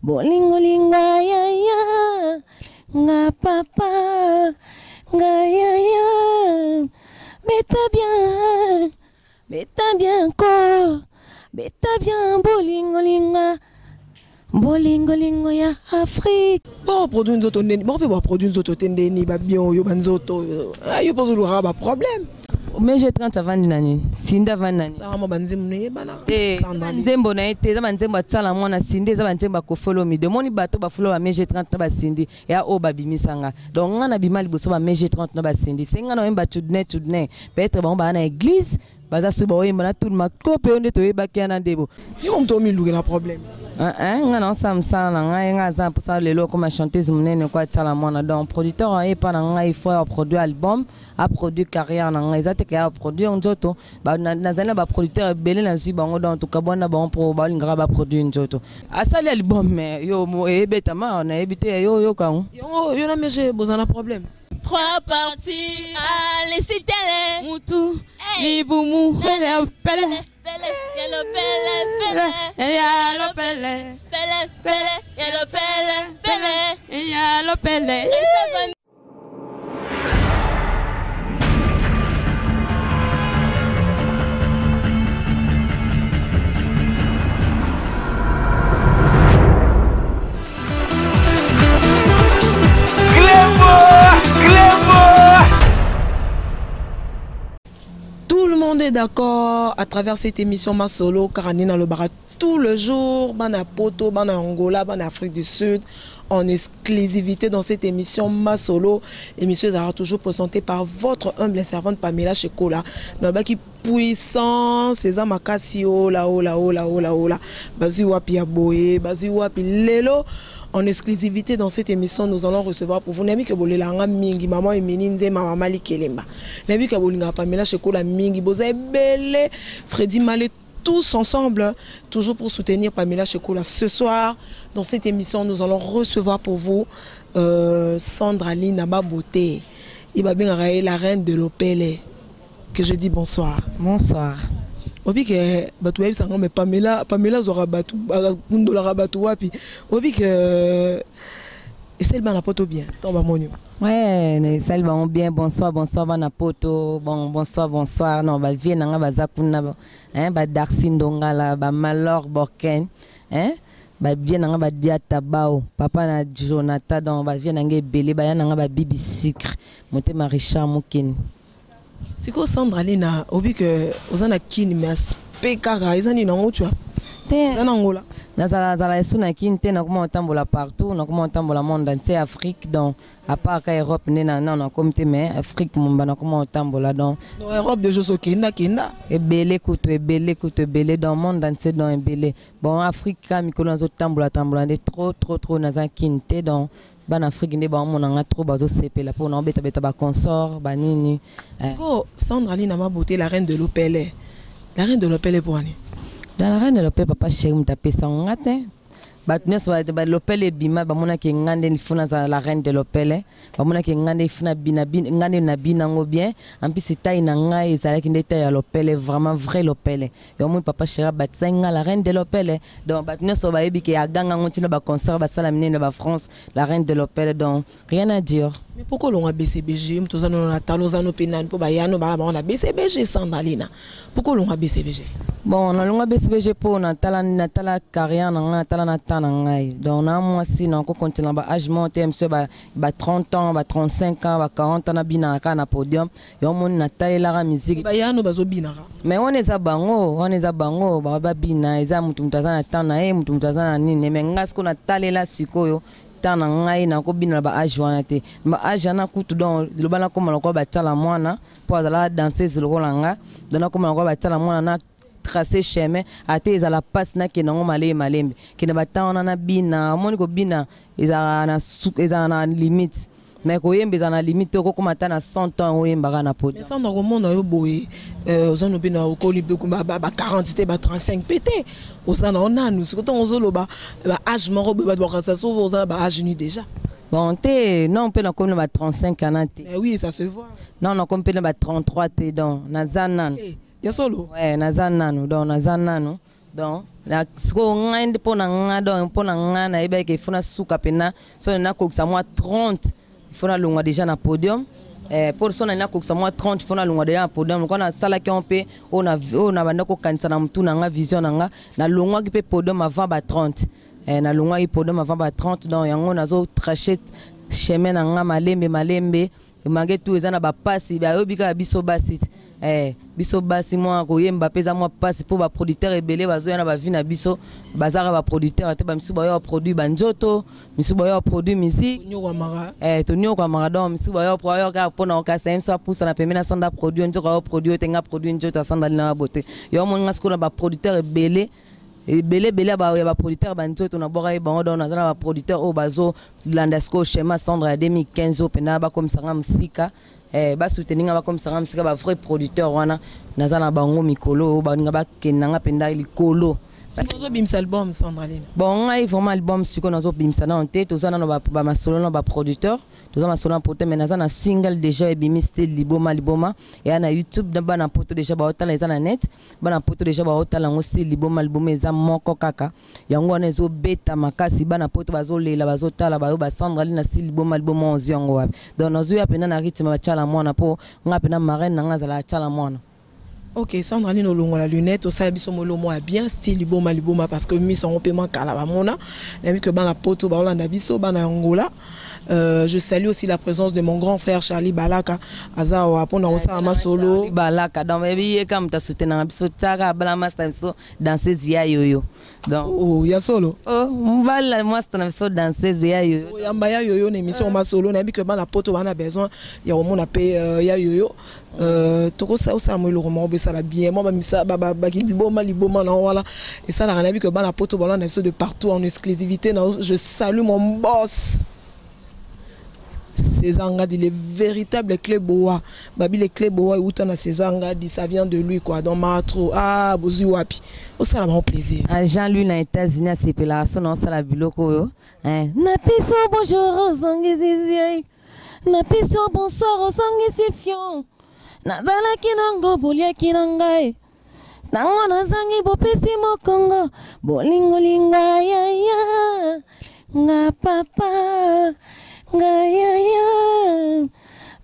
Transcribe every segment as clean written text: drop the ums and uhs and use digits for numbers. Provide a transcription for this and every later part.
bolingo linga ya ya nga papa nga ya ya beta bien ko beta bien bolingo linga ya Afrique bon produit nzoto ndeni bon pe produit nzoto tendeni ba bien yo banzoto ayo pozo lu ba problème. Mais j'ai 30 avant nani sinda avant nani ça mo banzimu ne bana nzembo na ete za banzembo atsala mwana sinde za banzembo ko follow mi demoni bato ba follow ba mais j'ai 30 ba sindi ya o ba bimisanga donc ngana bimali boso ba mais j'ai 30 na ba sindi senga na wemba tudne peut-être ba na église baza suba wemba na tout ma kope onde to yeba kiana ndebo yo mto mi luke na problème ngana samsana ngai ngaza pour ça lelo comme chanteuse munene kwa tsala mwana donc producteur et pas ngai il faut produire album a produit carrière na ngai zate ka produire nzoto ba nazana ba producteur belé na zi bango donc to kabona bon pro ba lingara ba produire nzoto asali album mais yo mo ebeta ma na ebité yo kan yo na mais bozana problème. Trois parties, allez c'est télé. Moutou, Liboumou, Pele, Pele, Tout le monde est d'accord à travers cette émission Masolo Karanina le Barat tout le jour, bana Poto, bana Angola, bana Afrique du Sud, en exclusivité dans cette émission Masolo. Émission sera toujours présentée par votre humble servante Pamela Chekola. Qui puissant, César Makasio, là, Bazi Wapi Aboye, Bazi Wapi Lelo. En exclusivité dans cette émission, nous allons recevoir pour vous Nabi Kabolelanga Mingi, maman Emininze, maman Mali Kelemba. Nabi Kabolinga Pamela Chekola Mingi, Bozaï Bele, Freddy Malé, tous ensemble, toujours pour soutenir Pamela Chekola. Ce soir, dans cette émission, nous allons recevoir pour vous Sandra Ly Naba Beauté. Il va bien la reine de l'Opele. Que je dis bonsoir. Bonsoir. Obi que batu web sanga mais Pamela zora batu kundola rabatu wapi obi que et celle bana poto bien tomba monio ouais celle ba bien bonsoir bana poto bonsoir non ba vie nanga bazakuna hein ba Darcindonga la ba Malor Borken hein ba vie nanga ba diata bao papa na Jonathan donc ba vie nanga belé ba nanga ba bibi sucre monte Richard Mokini. C'est quoi Sandra Ly na obi que ozana kini mais pekara ezani na ngotu na Angola nazala esuna kinte na comment tambola partout na comment tambola monde entier Afrique donc à part ka Europe na comité mais Afrique mumba na comment tambola donc Europe de joso kenda ebele kuto dans monde entier dans ebele bon Afrique ka mikolo zo tambola de trop naza kinte donc ban Afrique ne ba monanga trop bazo sepela pour na beta ba consort banini Sandra Ly Naba Beauté la reine de l'Opele. La reine de l'Opele pour année. Dans la reine de l'Opele papa chéri m'tapé ça ngate batune so ba l'Opele bima ba mona ke ngande funa za la reine de l'Opele ba mona ke ngande funa bina ngande na bina ngo bien en plus c'est taille na ngai ezala ki ndeta ya l'Opele vraiment vrai l'Opele yo mon papa chéri batsenga la reine de l'Opele donc batune so ba yebi ke aganga ngotina ba concert ba sala minene ba France la reine de l'Opele donc rien à dire. Mais pourquoi l'on a BCBG mtozano na talozano penan po ba yano ba on a BCBG Sandra Ly na pourquoi l'on a BCBG bon on a BCBG pour na tala carrière na tala na tanangai donc na moi si na ko continuer ba âge monté monsieur ba 30 ans ba 35 ans ba 40 ans na bina ka na podium yo mon na tala la musique ba yano bazo bina mais on est à bango ba bina eza mutu mtazana tana mutu mtazana nini mais ngasko na talela sikoyo tana ngai na ko bina ba âge wana te ba âge na kutu donc le bana ko malako ba tala mwana pour la danseuse le rolanga dona ko malako ba tala mwana na tracé chemin ate za la passe na ke nango malembe ke na batana na bina moni ko bina eza na limite mais ko yembe za na limite ko komata na 100 ans o yemba na podi mais ça na komona yo boye ozano bina ko libe ko ba 40 te ba 35 pété ozana onanu siko to ozolo ba âge moko ba ça so ozana ba âge ni déjà bon te non on peut na comme ba 35 ans te mais oui ça se voit non on peut na ba 33 te donc na zanan ya solo ouais na zananu donc na zananu donc siko ngai mpo na nga donc mpo na nga nayebaki ifona suka pena so nakokisa mwa 30 ifona longwa déjà na podium pour so na kokisa mwa 30 ifona longwa déjà na podium ko na salaki on pe ona banda kokanisa na mtu na nga vision na nga na longwa ki pe podium avant ba 30 na longwa ki podium avant ba 30 donc yango nazo tracher chemin na nga malembe mange tout eza na ba pasi ba yobika biso basi biso basi moi koyemba peza moi pasi pour ba producteur ebele bazo yana ba vie na biso bazara ba producteur te ba misu ba yo produit banjoto misu ba yo produit musique tonyo kwa maradon misu ba yo produit ka pona o ka senso pousa na pemena sanda produit njo ka produit tenga produit njoto sanda na bote yo mo ngasko na ba producteur ebele ba producteur banjoto na boka ba on na ba producteur o bazo landesco schéma Sandra 2015 pena ba comme sanga musika ba soutenir ba comme ça musika ba vrai producteur wana nazana bango mikolo ba nga ba kenanga penda likolo nazo bimsa album Sandraline bon ngai vraiment album siko nazo bimsa na tête tozana na ba masolo na ba producteur tozana masolo na pote mais nazana single déjà ebimiste liboma et na YouTube na bana poto déjà ba otala eza na net bana poto déjà ba otala ngo style liboma eza moko kaka yango wana ezo beta makasi bana poto bazolela bazotala ba Sandraline na style liboma ozi yango wapi donc nazo ya pena na rythme ba chala mwana po nga pena marraine na nga zala chala mwana. Ok, Sandraline olongo la lunette, au salabi somolo moi bien style liboma parce que mi son paiement kala ba mona, n'a mis que ban la poto ba Hollande biso ban Angola. Je salue aussi la présence de mon grand frère Charlie Balaka aza wa pona osama solo Charlie Balaka donc baby comme ta soutenir biso taka bala master biso danseuse ya yoyo donc oh ya solo mbala master na biso danseuse ya yoyo yamba ya yoyo na émission ma solo na bi que ban la poto bana besoin ya au mona pe ya yoyo toko ça osala mo le roman be ça la bien moi ba misa ba liboma na voilà et ça la na bi que ban la poto bala na biso de partout en exclusivité je salue mon boss César Ngadi, les véritables clés boa. Babi les clés boa ou t'en as César Ngadi, ça vient de lui quoi. Dans Matro, ah, bozu wapi. Oh ça la plaisir. Jean-Louis na États-Unis à ses pélations dans la biloko yo. Na piso bonjour sangizizi. Na piso bonsoir sangizifion. Na zala kinango bolia kinangai. Na wana sangi bopesi mokongo. Bolingo lingwa ya ya. Nga papa. Gaïa,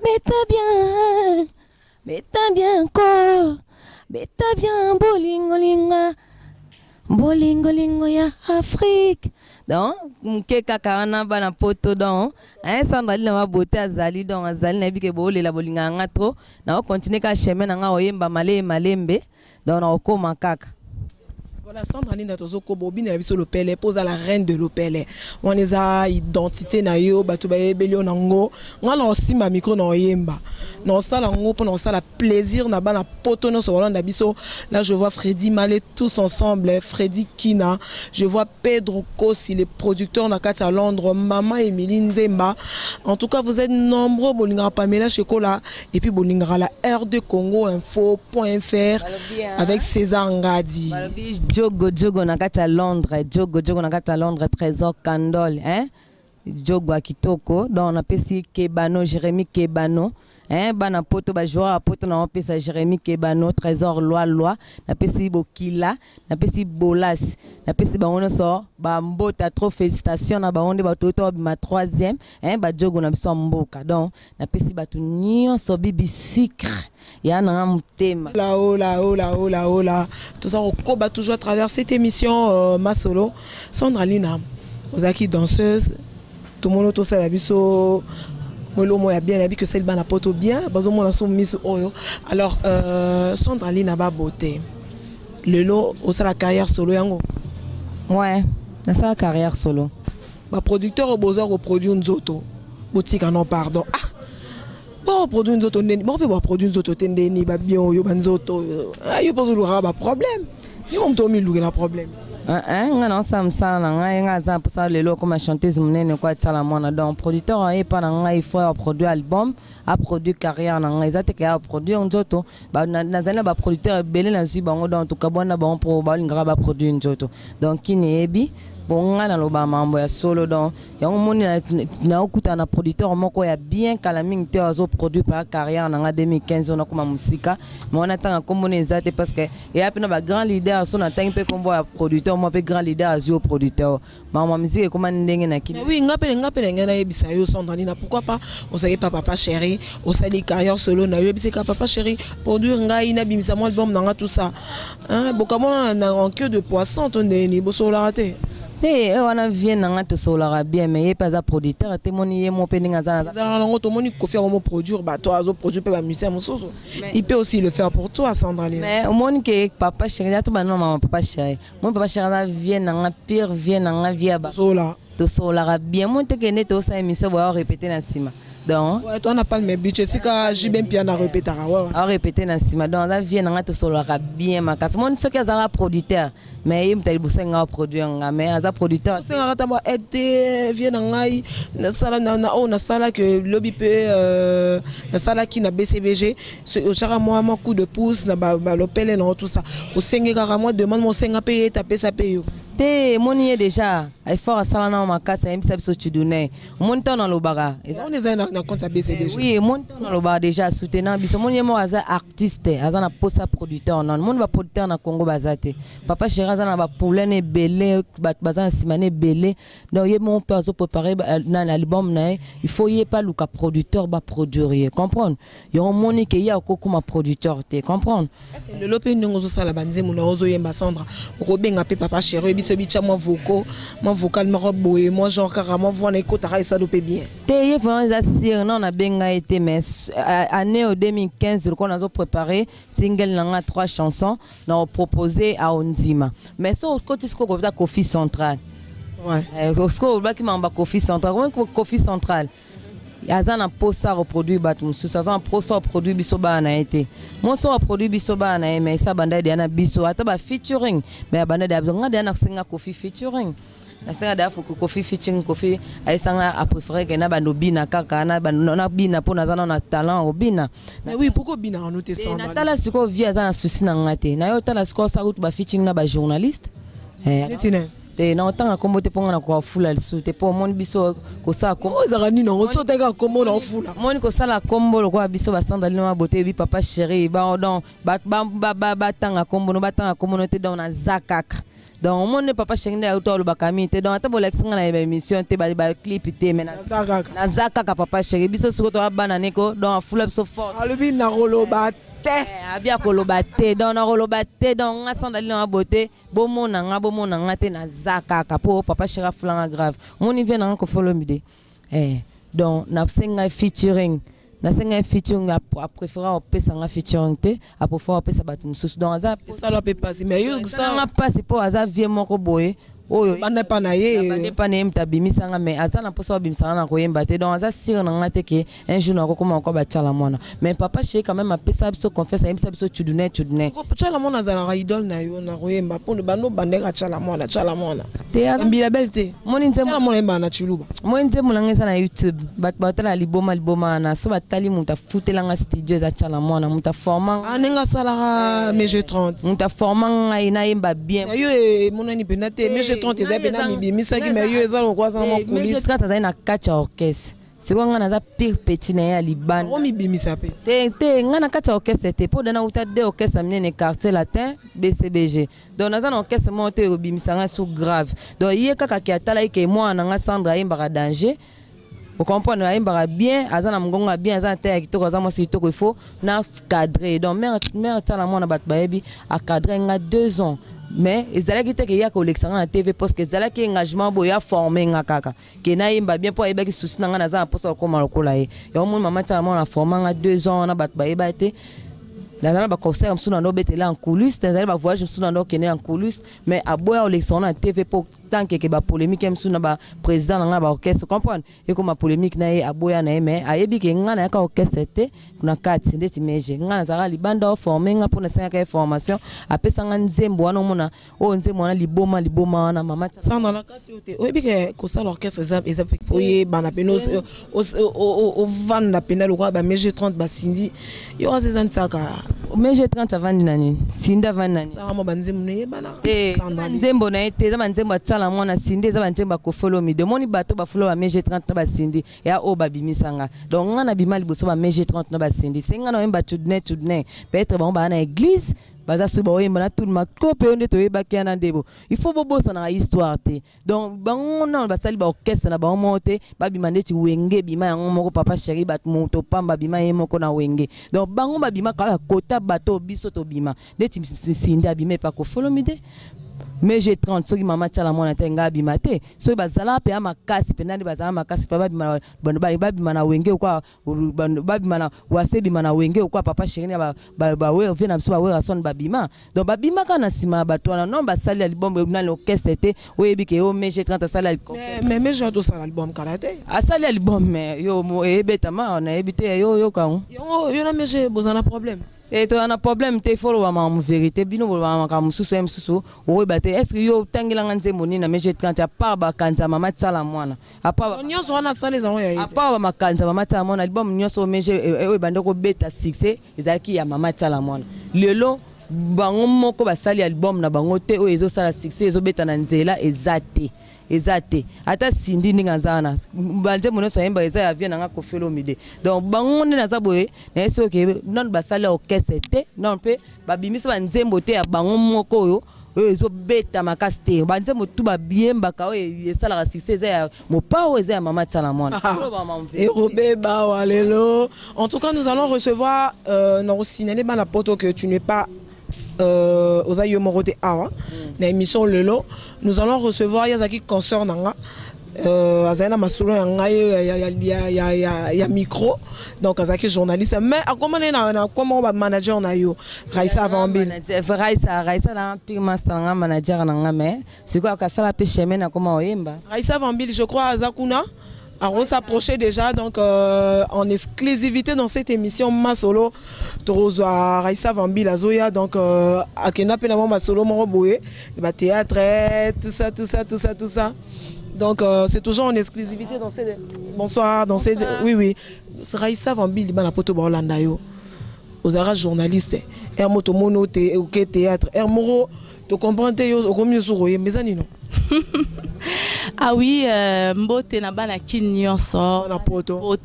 mais t'as bien encore, mais t'as bien bolingo ya Afrique. Donc, mke kakana bana poto donc, Sandraline na beauté azali donc azali na bike bole la bolinga nga trop, na continuer ka chemin nga oyemba malembe, donc na okoma kaka. Voilà, Sandraline Natozoko Bobine la le Pele pose à la reine de l'Opele. On les a identité na yo batu ba ebelio nango. On a aussi ma micro na yemba. Non ça la ngo pendant ça la plaisir na bana poto no so Hollande biso. Là je vois Freddy Malé tous ensemble, Freddy Kina, je vois Pedro Kossi les producteurs na kati à Londres, Maman Emilie Nzemba. En tout cas vous êtes nombreux Bolinga Pamela Chekola et puis Bolinga la RD Congo info.fr avec César Ngadi. Jogo nakata Londres, Jogo nakata Londres, Trésor Candole, Jogo Akitoko, donc on appelle ici Kebano, Jérémy Kebano, bana poto ba joueur à poto na appelle ça Jérémy Kebano, Trésor Loi, na pesi Bokila, na pesi Bolas, na pesi ba on sort, ba mbota trop félicitations na ba onde ba toto ma 3e, ba Jogo na biso mboka, donc na pesi ba tout nyonso bibi sucre. Ya na mutema là tout ça on combat toujours à travers cette émission Masolo Sandraline Ozaki danseuse tout le monde tout ça la biso molo moya bien la bi que celle bana poto bien bazo mona so miss oyo alors Sandraline ba beauté le lot au la carrière solo yango ouais na sa carrière solo ba producteur au besoin au produire nzoto boutique non pardon bon produit nous autres bon peut produire nous autres tendeni ba bien yo banzoto yo pose le raba problème yo on tomi lu na problème non ça me ça nga nga za pour ça le lo comme chanteuse munene kwa tsala mona donc producteur et pas nga il faut produire album a produire carrière nga ezate ka produire nzoto ba na zana ba producteur belé na zi bango donc tout ka bona bon pour ba linga ba produire nzoto donc kini ebi bon nga na loba mambo ya solo donc yango moni na okuta na producteur moko ya bien kala mingi te azo produit par carrière na nga 2015 on a comme musika mais on attend comme ezate parce que et après na ba grand leader so na tangi pe kombo ya producteur mo pe grand leader azio producteur mama musique comme ndenge na kini oui ngapele ngana yebisa yo Sandra Nina pourquoi pas on savait pas papa chéri on sali carrière solo na yebisa ka papa chéri produire ngai na bimisa mo album na nga tout ça hein bokamona na en queue de poisson ton ni boso la raté. On a vient dans tout solara bien mais il pas à producteur te moni ye mon peninga za za ngo to moni ko faire mo produire ba toi azo produire pe ba musicien mososo il peut aussi le faire pour toi Sandra Nina mais au moni que papa chéri to ba non maman papa chéri mon papa chéri vient dans pire vient dans via ba sola to solara bien mon te que ne to ça émission va répéter na sima donc ouais toi on n'a pas le même budget c'est que j'ai bien piano répéter à répéter na sima donc ça vient dans to solara bien ma carte mon ce que ça producteur mais il me dit nga produire nga mais as producteur c'est nga tamba été vient ngai na sala na sala que lobby pe na sala qui na BCBG au chara moi coup de pouce na ba lopele na tout ça au senga kara moi demande mon senga payer taper ça payer te moni déjà il faut sala na ma casa même ça tu donner mon temps dans le bara on est na compte ça BCBG oui mon temps dans le bara déjà soutenant biso moni mo aza artiste aza na posa producteur non mon ba producteur na Congo bazate papa chéri na ba problème belé bazan simane belé donc yé mon père so préparer na album na il faut yé pas luka producteur ba produire comprendre yo moni que ya ko kuma producteur te comprendre est-ce que le lopé ndongo so sala banze mona ozo yemba Sandra ko benga pe papa chéri biso bicha moi vocal ma boye moi genre carrément voir ko ta ça lopé bien te yé vraiment za sir non na benga été mais année 2015 qu'on a préparé single na 3 chansons na proposé à Onzima mais so côté ce qu'on appelle Kofi Central ouais ce qu'on appelle qui m'a Kofi Central comment Kofi Central azana posa reproduit batum sous azana posa produit bisoba na été mon so produit bisoba na mais ça banda de na biso ata ba featuring mais banda de abzonga de na singa Kofi featuring na singa da fu Kofi featuring Kofi ay sanga a préféré que na bando bina kaka na bando na bina po na zana na talent obina mais oui pourquoi bina on noté ça na tala siko via azana souci na ngate na yo tala siko sa route ba featuring na ba journaliste te na otanga kombo te ponga na ko fula lisu te po mon biso ko sa kombo za ni no so te ka kombo na fula mon ko sala kombo lo ko biso ba sandali na bote bi papa chéri ba don ba tanga kombo no batanga kombo no te don na zakaka donc mon ne papa chéri na auto lo bakami te don ata bo lex na émission te ba clip te mais na zakaka papa chéri biso siko to bana neko don fula so fort alobi na rolo ba abia kolobate donc na kolobate donc nga sandali na beauté bomona nga te na zakaka po papa chéri flanga grave mon vient na ko follow mide donc na senga featuring a préféré au pesa nga featuring te a préféré au pesa batum sous donc ça la peut passer mais yo ça nga passe po aza vie moko boye oyo bande pa na ye bande pa na mta bimisa nga mais azana posa bimisa na ko yemba te donc aza sir na ngate ke un jour na ko koma ko ba tchala mona mais papa chéri quand même a pesa biso confesse a misa biso tudune ko tchala mona za na idol na yo na ko yemba po bando bande ka tchala mona te mbila belte moni nzembo tchala mona yemba na chuluba moni nzembo na ngesa na YouTube batala liboma na so batali muta futela nga studio za tchala mona muta forma anenga sala MG30 muta forma nga ina yemba bien yo mona ni benate MG30 eza pena mibimisa ki mais yo eza lokwa za mo police mais je traite na kacha orchestre siko nga na za pire petit na ya libanda o mibimisa pe te nga na kacha orchestre te po dana uta de orchestre mnene quartier latin BCBG donc na za na orchestre mo te bimisa nga sous grave donc yé kaka ki atala ike moi na nga Sandra yembaka danger vous comprenez yembaka bien azana mgonga bien azana te kitoko azama si kitoko il faut na cadrer donc mère tala mo na bat baebi a cadrer nga 2 ans mais ezalaki te ke ya ko lexanga na TV parce que ezalaki engagement boya formé nga kaka ke na yemba bien po ayebaki souci na nga na za na posa ko malokola ye yo mon maman tala mo na forma nga 2 ans na bat bayeba te na ba concert msou na no betela en coulisses na ba voyage msou na no kene en coulisses mais aboya o lexanga na TV pour tant que ba polémique msou na ba président na ba orchestre comprendre et comme polémique na ye aboya na mais ayebi ke nga na ka orchestre te kuna kati ndeti meje nga na zara libanda formé nga pour na sanga formation apesa nga nzembo wana mona o nzembo wana liboma wana mama Sandra na kati yote oyebi ke ko sala orchestre eza oye bana peno o vanda pena lo kwa ba MG30 ba sindi yo azeza ntaka MG30 avandi nani sinda vandi nani sala mo banzembo ne bana nzembo na ete za nzembo atsa tala mwana sindi eza banzemba ko follow me demoni bato ba follow ba MG 30 na ba sindi ya o ba bimisanga donc ngana bimali boso ba MG 30 na ba sindi senga na wemba tudne peut-être ba na église baza suba oyemba na tout makope onde to yeba kiana ndebo il faut bobosa na histoire te donc bango na basali ba orchestre na ba monte ba bimande ti wenge bima yango moko papa chéri bat moto pamba bima ye moko na wenge donc bango ba bima kala kota bato biso to bima ndeti sindi abime pa ko follow me de mais j'ai 30 soki mama tala mwana tenga bimate soki bazala pe amakasi penani bazala makasi pa babima babima na wenge kwa babima na wase bima na wenge kwa papa chéri ba we vient na biso ba we rason babima donc babima kana sima bato na non basali album na l'orchestre te oyebi ke o mais j'ai 30 sali album mais j'ai tout ça l'album karate asali album mais yo ebetama na ebite yo kan yo na mais j'ai besoin d'un problème. Et tu as un problème, tu faut en vérité, bino comme sous oui bah est-ce que yo tangilanganze moni na meje quand ya part ba kanza mama tsala mwana à part nyonso wana sale za ya à part ba kanza mama tsala mwana album nyonso meje oui bande ko beta succès ezaki ya mama tsala mwana lelo bango moko basali album na bango te o ezo sala succès ezo beta na nzela ezate ata sindi ninga zana banje mono so yemba eza ya vie na ko felo mide donc bango ne naza boye na eso ke non basala orchestre te non pe babimisa banzembo te ya bango moko yo ezo beta makasi te banzembo tu ba bien baka o esala ka succès eza ya mopa o eza ya mama tsala mwana et robé ba walelo en tout cas nous allons recevoir dans cinéma bana poto que tu n'es pas aux aïeux morote awa na émission lelo nous allons recevoir yazaki concert nanga azana masolo nanga ya micro donc azaki journaliste mais à comment na comment ba manager na yo Raissa Vambil Raissa na pire master nga manager nanga mais c'est quoi ka sala pe chemin na comment oyemba Raissa Vambil je crois azakuna on s'approcher déjà donc en exclusivité dans cette émission Masolo Torozo Raissa Vambil Azoya donc à Kenape na Masolo Moroboé le théâtre tout ça donc c'est toujours en exclusivité dans cette bonsoir dans cette oui Raissa Vambil bana poto ba Holanda yo ozara journaliste moto mono te au théâtre moro to comprendre yo ko mieux souroyer mais anino ah oui, mbote na bana kinyonso na poto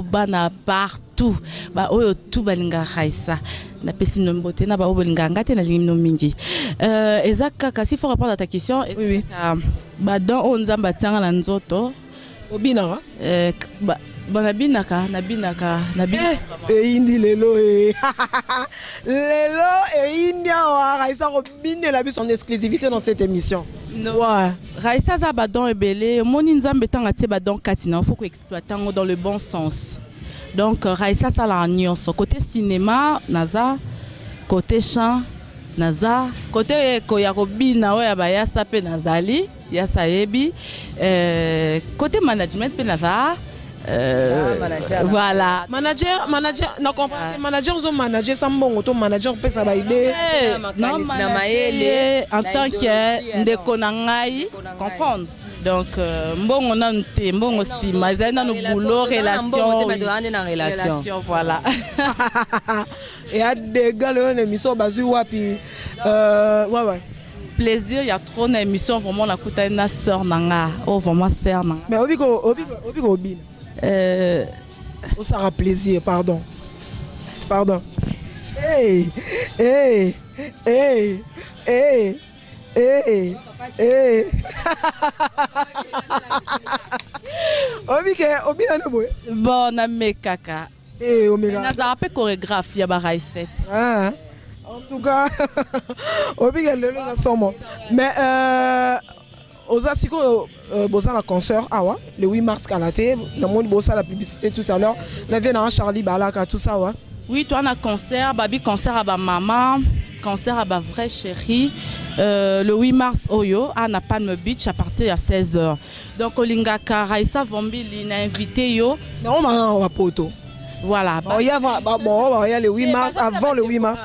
bana partout ba oyo tout balinga Raissa na pesi no mbote na ba obolinga ngate na lingi no mingi ezaka kasi faut répondre à ta question oui ba dans on nzamba tanga na nzoto obina Bon, nabinaka. Indi lelo lelo et India Raissa robine la bise en exclusivité dans cette émission. Ouais. Raissa za badon ebele, moni nzambe tanga tie badon katina, faut qu'on exploite dans le bon sens. Donc Raissa ça la nyonso côté cinéma naza, côté chant naza, côté koya robina ouais ba ya sape nazali, ya saebi, côté management pe naza. Voilà. Manager, non comprends. Manager, on manager, ça bon, auto manager, peut ça va aider. Non, en tant que ndekonangai, comprendre. Donc, bon, on a bon aussi, mais il y a nos boulot, relation, voilà. Et à des gars, on émission basée wapi. Ouais. Plaisir, il y a trop d'émissions, vraiment la coûte na sœur nanga, oh vraiment sœur nanga. Mais obi. Ça aura plaisir, pardon. Hey. Bon, on a mes caca. On a un chorégraphe, il y a Raissa. En tout cas, mais aux asiko boza la concert awa le 8 mars kalaté na monde boza la publicité tout à l'heure la vie na Charlie Balaka tout ça ouais. Oui, toi on a concert babi concert à ba maman concert à ba vraie chérie le 8 mars oyo à Palm Beach à partir de 16h. Donc Olinga Raissa Vambil il a invité yo mais on va poto. Voilà. Il y a le 8 mars, avant le 8 mars.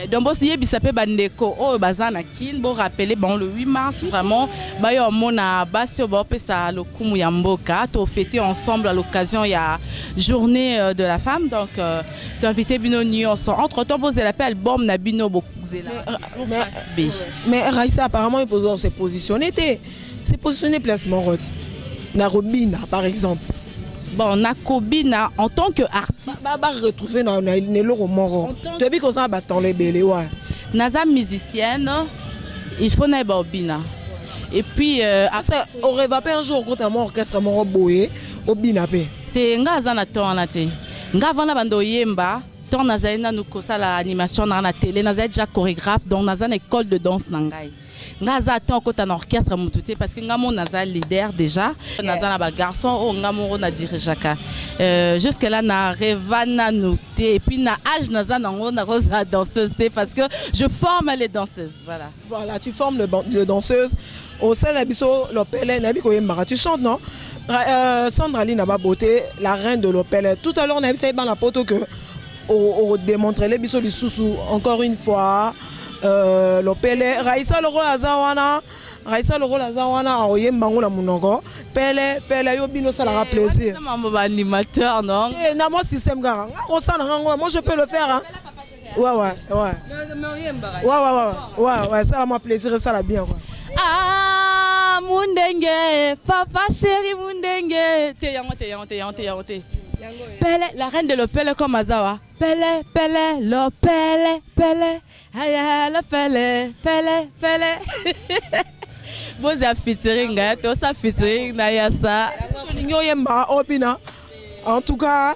Donc, si vous avez bandeko, oh, bazana kin, bon rappeler, bon le 8 mars vraiment, bah yo mona basio ba pesa le kumu ya mboka, to fêter ensemble à l'occasion il y a journée de la femme, donc tu invité bino nyonso. Entre temps, vous avez l'appel album na bino Mais Raissa, apparemment, il peut se positionner. C'est positionné placement rot. Narobina, par exemple. Bon, Nakobina, en tant qu'artiste. Retrouver dans le roman. Tu as vu qu'on s'en bat dans les bélés, ouais. Naza musicienne, il faut naître Bina. Et puis, on rêve pas un jour quand on orchestre mon boye au Binapé. C'est Ngazana Tornate. Ngavana Bando Yemba, Tornazaina nous kosa la animation dans la télé, Naza déjà chorégraphe, donc Naza une école de danse Nangai. Naza attend quand un orchestre Moutouté parce que Ngamo Naza leader déjà. Naza na garçon ou Ngamo na dirigeaka. Jusque là na revana noté et puis na âge Naza nango na rosa danseuse parce que je forme les danseuses, voilà. Voilà, tu formes les danseuses. Au sein de l'Abisso, l'Opel, tu chantes, non? Sandra Lee n'a pas beauté, la reine de l'Opel. Tout à l'heure, on a vu ça dans la photo que on démontre les bisous du sous encore une fois. L'Opel, Raissa le rôle Azawana, Raissa le rôle Azawana, Oyem Bango la Mounongo, Pele, Yobino, ça leur a plaisir. C'est un animateur, non? Dans mon système, moi je peux le faire. Ouais, ça m'a plaisir, ça l'a bien. Ah, Mundenge, papa chéri Mundenge. Pele, la reine de l'Opele comme Azawa. Pele, l'Opele, Pele. Aya, l'Opele, Pele. Bon, c'est featuring, tu as featuring, Nayasa. En tout cas,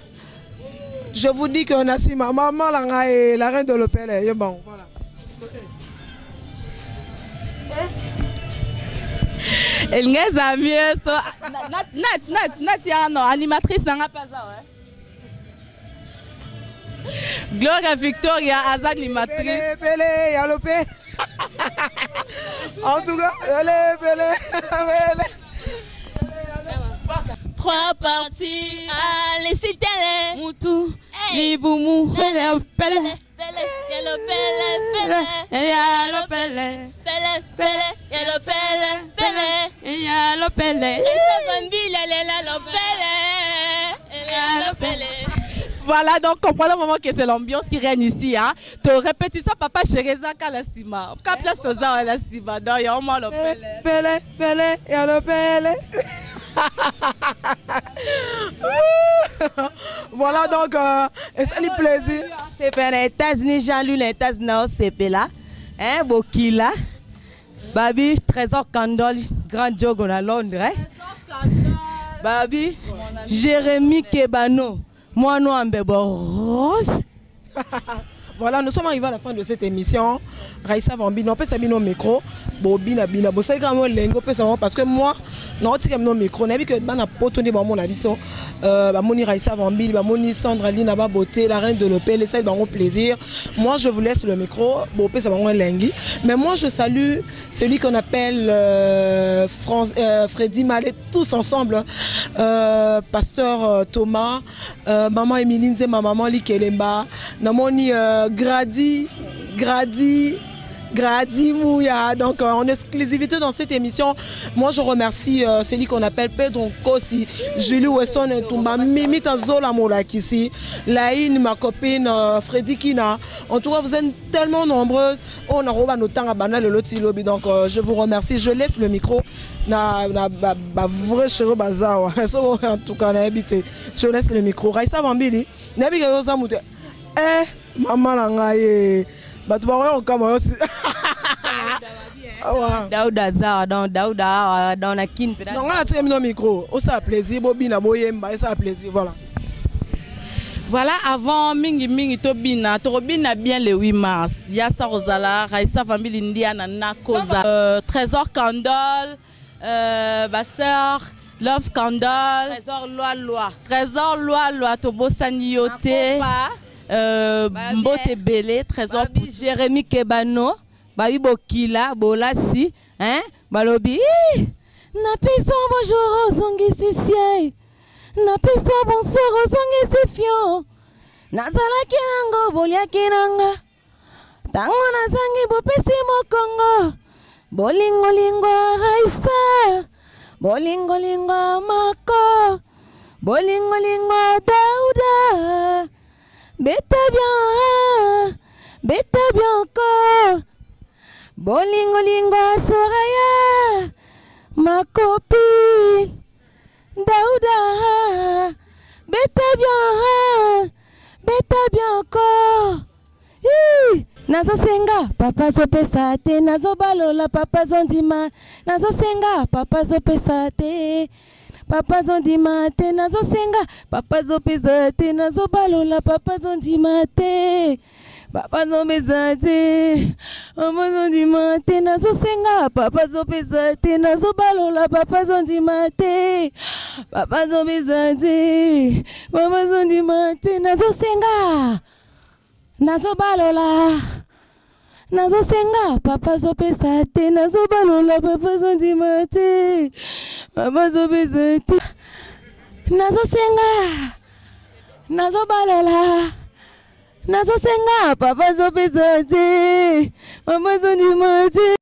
je vous dis que Nassima, maman, la reine de l'Opele, voilà. Elle n'est jamais so Nat animatrice n'a pas ça ouais. Gloria Victoria as animatrice. Pele, y'a le P. En tout cas, Pele. 3 parties, allez s'il te plaît. Moutou, Iboumou, Pele. Yellow Pele, Yellow Pele, Yellow Pele. Voilà, donc comprenez le moment que c'est l'ambiance qui règne ici. Hein. Tu répètes ça, papa chéri, Zaka la Sima. Quand place to za la Sima, donc il y a au moins le Pele. Pele, Yellow Pele. Voilà donc, c'est le plaisir. C'est pour les États-Unis, Jean-Louis, les États-Unis, c'est là. Hein, Bokila. Babi, Trésor Candol, Grand Jogo à Londres. Babi, Jérémy Kebano, moi, nous, en Rose. Voilà, nous sommes arrivés à la fin de cette émission. Raissa Vambino, on peut s'habiller nos micros. Bobina, Bina, Bossa, Lengo, parce que moi, non, tu as nos micros. On a vu que dans la pote, on a mon avis. Moni Raissa Vambino, Moni Sandra Lee, Naba Beauté, la reine de l'Opel, c'est dans mon plaisir. Moi, je vous laisse le micro. Bopé, ça va moins lengui. Mais moi, je salue celui qu'on appelle Freddy Mallet, tous ensemble. Pasteur Thomas, maman Emiline, ma maman Likelemba, Namoni Gradi Mouya. Donc en exclusivité dans cette émission, moi je remercie celui qu'on appelle Pedro Kossi, Julie Weston et Toumba, Mimi Tazola Molakissi, Laïne, ma copine, Freddy Kina. En tout cas, vous êtes tellement nombreuses. On a revu nos temps à Banal et l'autre lobby. Donc je vous remercie. Je laisse le micro. Na vrai chéro bazar. En tout cas, na habité. Je laisse le micro. Raissa Vambili, nabi ke yosa mute. Maman langaye. Batouba au Cameroun aussi. Daouda Zara, Daouda dans la kin. Donc on a terminé le micro. On s'est plaisir. Bobina Boyemba, ça plaisir. Voilà. Voilà, avant Mingi Tobina bien le 8 mars. Yassa Rosala, Raissa Family Indiana Nakosa, Trésor Candol, Basseur, Love Candol, Trésor Loi, Tobo Sanyote. Mbote Belé, Trésor Jérémy Kebano, Babi Bokila, Bolasi, hein, Balobi, Napiso bonjour aux Zongisissier, Napiso bonsoir aux Zongisifion, Nazala Kinango, Bolia Kinanga, Tango Nazangi Bopesi Mokongo, Bolingo Lingua Raissa, Bolingo Lingua Mako, Bolingo Lingua Dauda. Beta bien, beta bianco bolingo lingwa Soraya ma copine Dauda beta bianco nazo senga papa zo pesa te nazo balola papa zondima nazo senga papa zo pesa te papa zondima te nazo senga papa zo pesa te nazo balola papa zondima te papa zo pesa te papa zondima te nazo senga papa zo pesa te nazo balola papa zondima te papa zo pesa te papa zondima te nazo senga nazo balola nazo senga papa zo pesa te nazo balola papa zondima te papa zo pesa te nazo senga nazo balola nazo senga papa zo pesa te papa zondima te